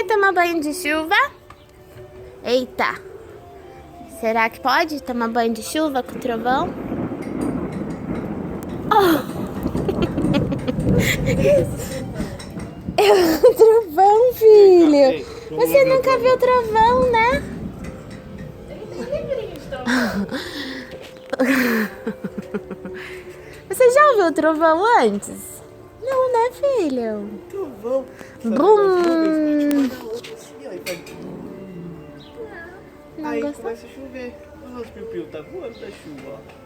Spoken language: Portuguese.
tomar banho de chuva? Eita. Será que pode tomar banho de chuva com trovão? Oh. É o trovão, filho. Você nunca viu trovão, né? Você já ouviu trovão antes? Não, né, filho? Trovão. Bum! Aí começa a chover. Olha os piu-piu, tá voando da chuva, ó.